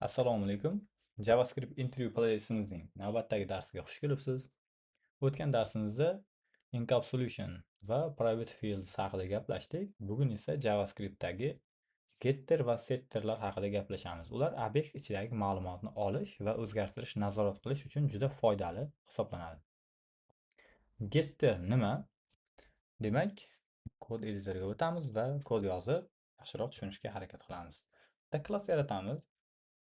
Assalomu alaykum. JavaScript interview playlistimizning navbatdagi darsiga xush kelibsiz. O'tgan darsimizda encapsulation va private fields haqida gaplashdik. Bugun esa JavaScriptdagi getter va setterlar haqida gaplashamiz. Ular obyekt ichidagi ma'lumotni olish va o'zgartirish, nazorat qilish uchun juda foydali hisoblanadi. Getter nima? Demak, kod editoriga o'tamiz va kod yozib, yaxshiroq tushunishga harakat qilamiz. Bitta klass yaratamiz.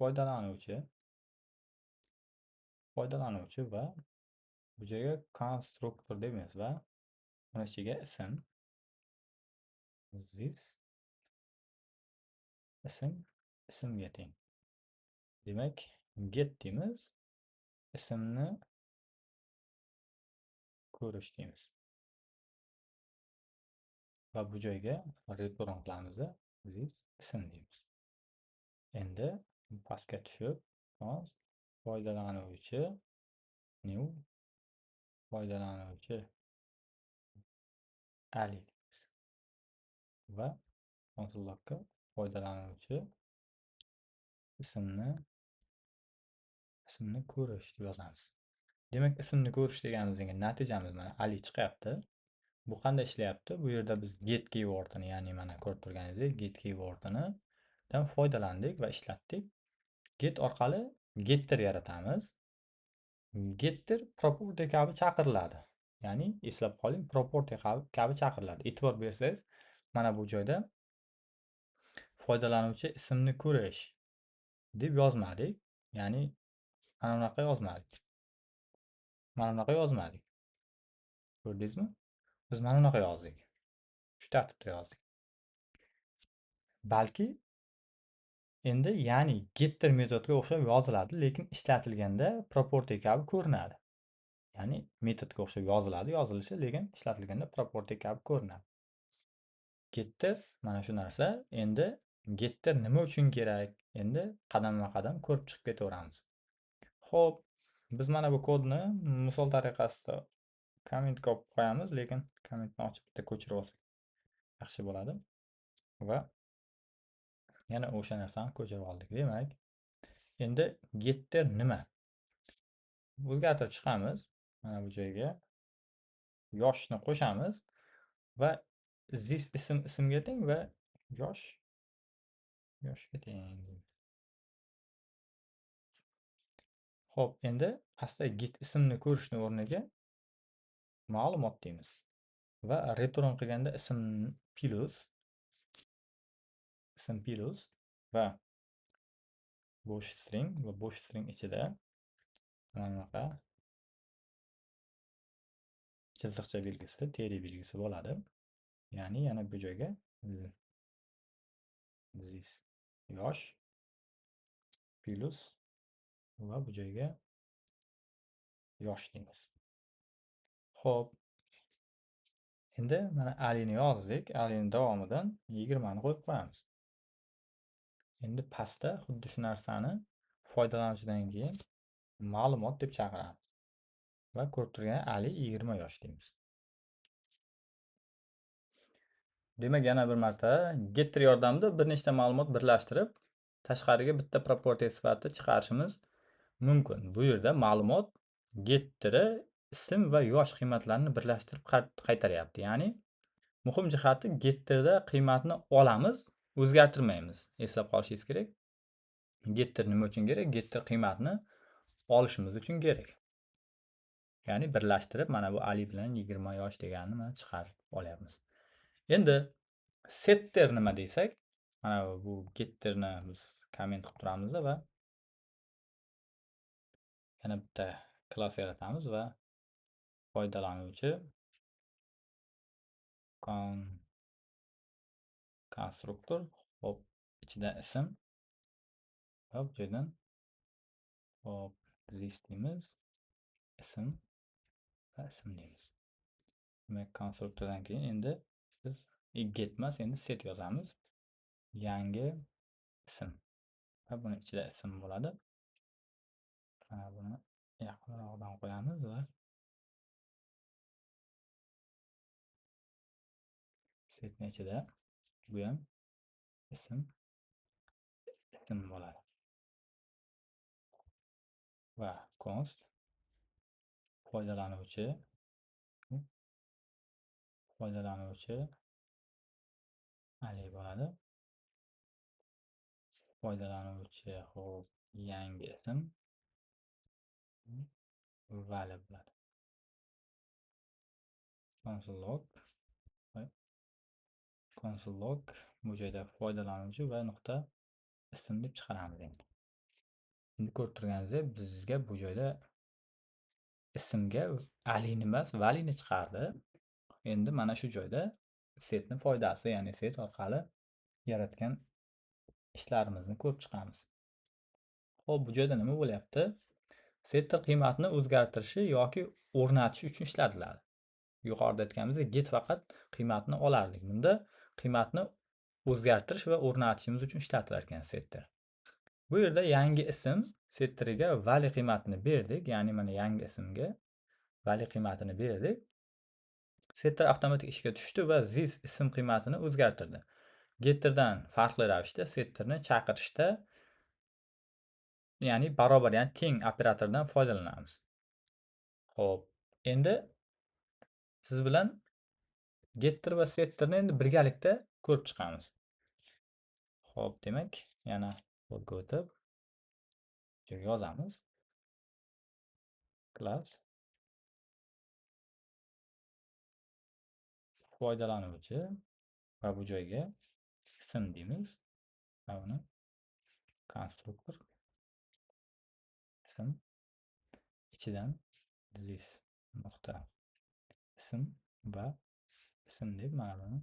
Foydalanuvchi foydalanuvchi va bu joyga konstruktor deymiz va uni ichiga ism this ismga teng. Demak, get deymiz, ismni ko'rish deymiz va bu joyga return qilamiz this ism deymiz. Endi pastga tushib, foydalanuvchi new foydalanuvchi Ali deymiz va konsol blokka foydalanuvchi ismni ko'rish deb yozamiz. Demak, ismni ko'rish deganimizga natijamiz mana Ali chiqyapti. Bu qanday ishlayapti? Bu yerda biz get keywordini, ya'ni mana ko'rib turganingizdek get keywordini dan foydalandik va ishlatdik. Get orqali getter yaratamiz. Getter property kabi chaqiriladi. Ya'ni eslab qoling, property kabi chaqiriladi. E'tibor bersangiz, mana bu joyda foydalanuvchi ismni ko'rish deb yozmadik. Ya'ni mana bunaqa yozmadik. Mana bunaqa yozmadik. Ko'rdingizmi? Biz mana bunaqa yozdik. Shu tartibda yozdik. Balki endi ya'ni getter metodga o'xshab yoziladi, lekin ishlatilganda property kabi ko'rinadi. Ya'ni metodga o'xshab yoziladi, yozilishi, lekin ishlatilganda property kabi ko'rinadi. Getter mana shu narsa. Endi getter nima uchun kerak? Endi qadamma-qadam ko'rib chiqib ketaveramiz. Xo'p, biz mana bu kodni misol tariqasida kommentga olib qo'yamiz, lekin kommentni ochib bitta ko'chirib olsak yaxshi bo'ladi. Va yana o'sha narsani ko'chirib oldik. Demak, endi getter nima? O'zgartirib chiqamiz. Mana bu joyga yoshni qo'shamiz va this ismga teng va yoshga teng. Xo'p, endi asta get ismni ko'rishni o'rniga ma'lumot deymiz va return qilganda ism plus va bo'sh string ichida mana bunaqa chiziqcha belgisi, teri belgisi bo'ladi. Ya'ni yana bu joyga this yosh plus va bu joyga yosh deymiz. Xo'p, endi mana Alini yozdik. Alini davomidan 20 ni qo'yib qo'yamiz. Endi pastda xuddi shu narsani foydalanuvchidan keyin ma'lumot deb chaqiramiz. Va ko'rib turgan Ali 20 yosh deymiz. Demak, yana bir marta getter yordamida bir nechta ma'lumot birlashtirib, tashqariga bitta property sifatida chiqarishimiz mumkin. Bu yerda ma'lumot getteri ism va yosh qiymatlarini birlashtirib qaytaryapti. Ya'ni muhim jihati getterda qiymatni olamiz, o'zgartirmaymiz. Eslab qolishingiz kerak. Getter nima uchun kerak? Getter qiymatni olishimiz uchun kerak. Ya'ni birlashtirib mana bu Ali bilan 20 yosh deganini mana chiqarib olyapmiz. Endi setter nima desak, mana bu getterni biz komment qilib turamiz va yana bitta klass yaratamiz va foydalanuvchi konstruktor, hop, ichida ism va bu yerdan hop this deymiz, ism va ism deymiz. Demak, konstruktordan keyin endi biz get emas, endi set yozamiz. Yangi ism va buni ichida ism bo'ladi. Mana buni yaqinroqdan qo'yamiz va setni ichida bu ham ism bo'ladi. va const foydalanuvchi foydalanuvchi ali bo'ladi. Foydalanuvchi hop yangi ism vali bo'ladi. Console log console log bu joyda foydalanuvchi va nuqta ism deb chiqaramiz endi. Endi ko'rib turganingizdek, bizga bu joyda ismga alini emas, valini chiqardi. Endi mana shu joyda setni foydasi, ya'ni set orqali yaratgan ishlarimizni ko'rib chiqamiz. Xo'p, bu joyda nima bo'lyapti? Setter qiymatni o'zgartirishi yoki o'rnatish uchun ishlatiladi. Yuqorida aytganimizdek, get faqat qiymatni olardik. Bunda qiymatni o'zgartirish va o'rnatishimiz uchun ishlatilar ekan setter. Bu yerda yangi ism setteriga vali qiymatini berdik, ya'ni mana yangi ismga vali qiymatini berdik. Setter avtomatik ishga tushdi va this ism qiymatini o'zgartirdi. Getterdan farqli ravishda setterni chaqirishda, ya'ni barobar, ya'ni teng operatordan foydalanamiz. Xo'p, endi siz bilan getter va setterni endi birgalikda ko'rib chiqamiz. Xo'p, demak, yana kodga o'tib yozamiz. Class foydalanuvchi va bu joyga ism deymiz va uni konstruktor ism ichidan this nuqta ism va ism deb mana buni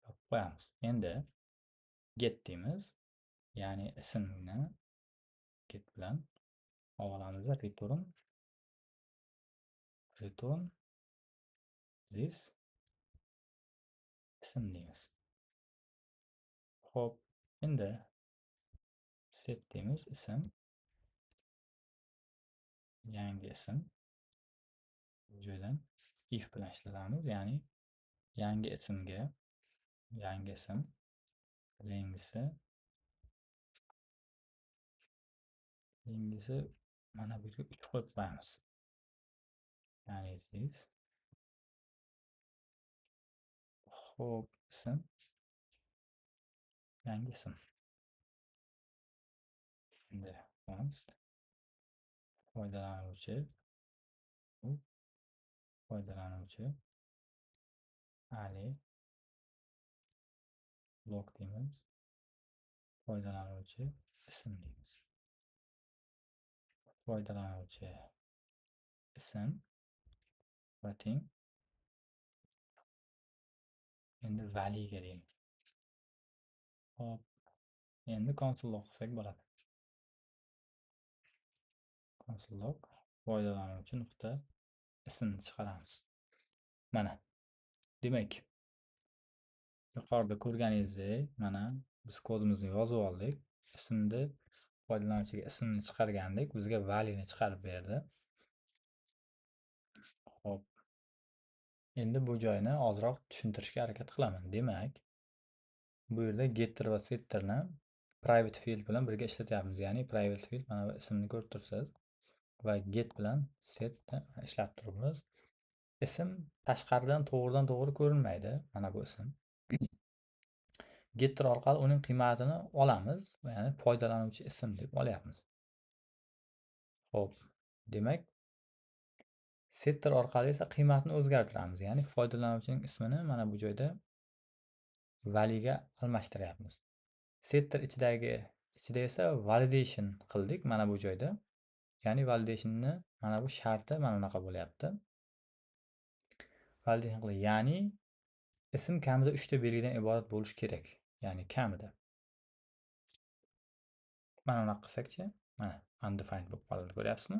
yopib qo'yamiz. Endi get deymiz, ya'ni ismni get bilan olamiz va return this ism deymiz. Xo'p, endi set deymiz, ism yangi ism. Bu joydan if bilan ishlatamiz, ya'ni yangi ismga yangi ism lengisi mana bu yerga 3 qo'yib qo'yamiz. Ya'ni this. Xo'p, ism yangi ism. Endi const foydalanuvchi ali log deymiz, foydalanuvchi ism deymiz. Foydalanuvchi ism va teng endi valiga deymiz. Hop, endi console log qilsak bo'ladi. Console log foydalanuvchi nuqta ismni chiqaramiz. Mana. Demak, yuqorida ko'rganingizdek, mana biz kodimizni yozib oldik. Ismni foydalanuvchiga ismni chiqargandik, bizga valini chiqarib berdi. Xo'p. Endi bu joyni ozroq tushuntirishga harakat qilaman. Demak, bu yerda getter va setterni private field bilan birga ishlatyapmiz. Ya'ni private field mana bu ismni ko'rib turibsiz va get bilan setni ishlab turibmiz. Ism tashqaridan to'g'ridan-to'g'ri ko'rinmaydi. Mana bu ism. Getter orqali uning qiymatini olamiz, ya'ni foydalanuvchi ism deb olyapmiz. Xo'p, demak, setter orqali esa qiymatni o'zgartiramiz, ya'ni foydalanuvchining ismini mana bu joyda valiga almashtiryapmiz. Setter ichida esa validation qildik mana bu joyda. Ya'ni validationni mana bu sharti mana bunaqa bo'lyapti. Validation qildik, ya'ni ism kamida 3 ta belgidan iborat bo'lishi kerak. Ya'ni kamida. Mana bunaqa qilsak-chi, mana undefined bo'lib qoldi, ko'ryapsizmi?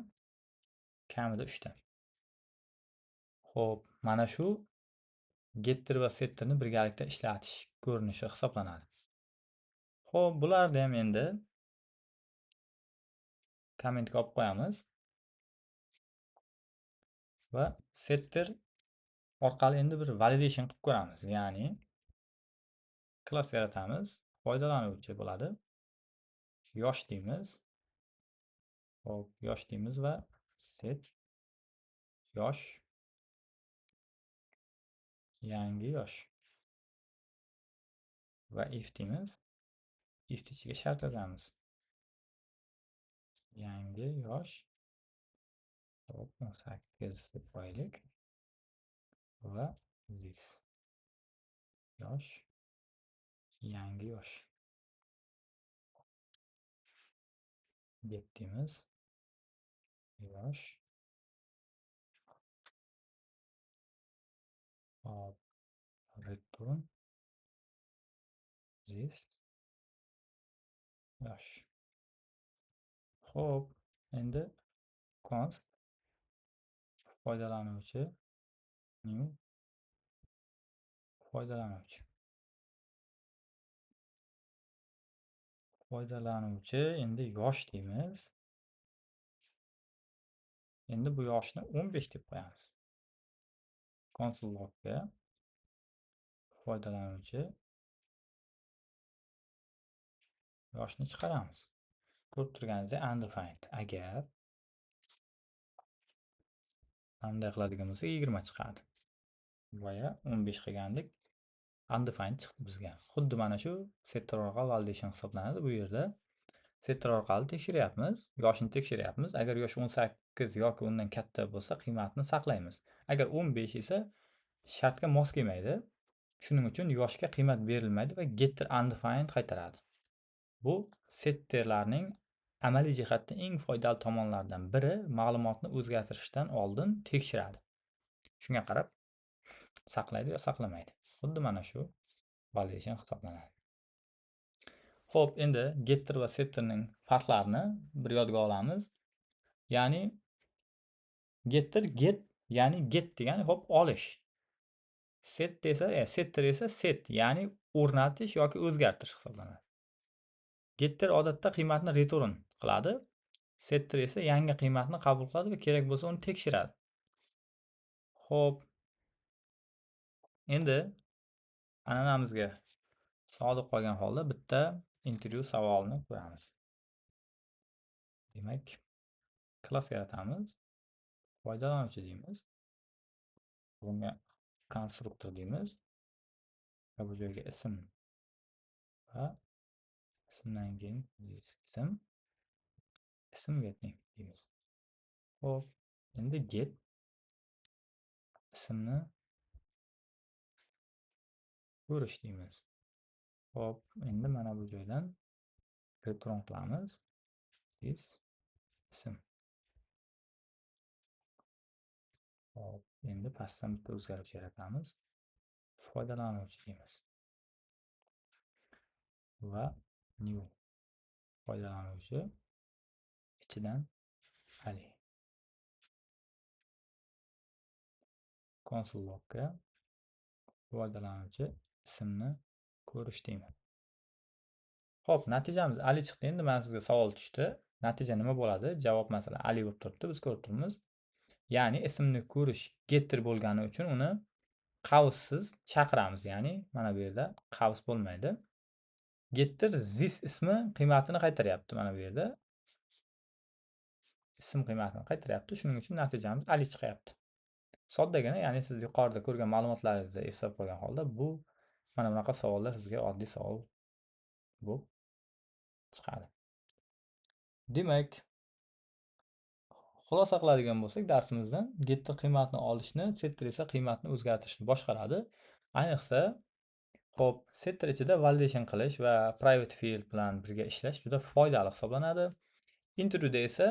Kamida 3 ta. Xo'p, mana shu getter va setterni birgalikda ishlatish ko'rinishi hisoblanadi. Xo'p, bularni ham endi kommentga olib qo'yamiz va setter orqali endi bir validation qilib ko'ramiz. Ya'ni klass yaratamiz, foydalanuvchi bo'ladi. Yosh deymiz. Hop, yosh deymiz va set yosh, yangi yosh va if deymiz. If ichiga shart yozamiz. Yangi yosh, hop, 18 deb qo'yaylik va this yosh, yangi yosh get deymiz. Yosh, hop, return this yosh. Xo'p, endi const foydalanuvchi new foydalanuvchi. Foydalanuvchi endi yosh deymiz. Endi bu yoshni 15 deb qo'yamiz. Console logga foydalanuvchi yoshni chiqaramiz. Ko'rib turganingizdek undefined. Agar bunday qiladigan bo'lsak 20 chiqadi. Boya 15 qilgandik. Undefined chiqdi bizga. Xuddi mana shu setter orqali validation hisoblanadi. Bu yerda setter orqali tekshiryapmiz, yoshni tekshiryapmiz. Agar yosh 18 yoki undan katta bo'lsa, qiymatni saqlaymiz. Agar 15 esa shartga mos kelmaydi. Shuning uchun yoshga qiymat berilmaydi va getter undefined qaytaradi. Bu setterlarning amaliy jihatdan eng foydali tomonlaridan biri ma'lumotni o'zgartirishdan oldin tekshiradi. Shunga qarab saqlaydi yo saqlamaydi. Xuddi mana shu validation hisoblanadi. Xo'p, endi getter va setterning farqlarini bir yodga olamiz. Ya'ni getter get, ya'ni get degani hop olish. Set desa, setter esa set, ya'ni o'rnatish yoki o'zgartirish hisoblanadi. Getter odatda qiymatni return qiladi. Setter esa yangi qiymatni qabul qiladi va kerak bo'lsa uni tekshiradi. Xo'p. Endi an'anamizga sodiq qolgan holda bitta intervyu savolini ko'ramiz. Demak, klass yaratamiz. Foydalanuvchi deymiz. Bunga konstruktor deymiz. Va bu joyga ism va ismdan keyin ism getning deymiz. Xo'p, endi get ismni ko'rish deymiz. Xo'p, endi mana bu joydan return qilamiz. This ism. Hop, endi pastdan bitta o'zgaruvchi yaratamiz. Foydalanuvchi deymiz. Va new foydalanuvchi ichidan Ali. Console logga foydalanuvchi ismni ko'rish deymiz. Xo'p, natijamiz Ali chiqdi. Endi mana sizga savol tushdi. Natija nima bo'ladi? Javob masalan Ali bo'lib turibdi. Biz ko'rib turibmiz. Ya'ni ismni ko'rish getter bo'lgani uchun uni qavssiz chaqiramiz. Ya'ni mana bu yerda qavs bo'lmaydi. Getter this ismi qiymatini qaytaryapti mana bu yerda. Ism qiymatini qaytaryapti. Shuning uchun natijamiz Ali chiqyapti. Soddagina, ya'ni siz yuqorida ko'rgan ma'lumotlaringizni eslab qo'ygan holda bu mana bunaqa savollar sizga oddiy savol bo'lib chiqadi. Demak, xulosa qiladigan bo'lsak darsimizdan getter qiymatni olishni, setter esa qiymatni o'zgartirishni boshqaradi. Ayniqsa, xo'p, setter ichida validation qilish va private field bilan birga ishlash juda foydali hisoblanadi. Intervyuda esa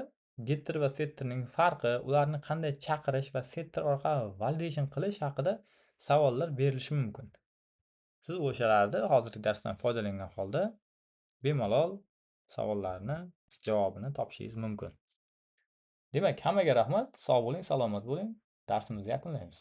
getter va setterning farqi, ularni qanday chaqirish va setter orqali validation qilish haqida savollar berilishi mumkin. Siz o'shalarda hozirgi darsdan foydalangan holda bemalol savollarni javobini topishingiz mumkin. Demak, hammaga rahmat. Sog' bo'ling, salomat bo'ling. Darsimizni yakunlaymiz.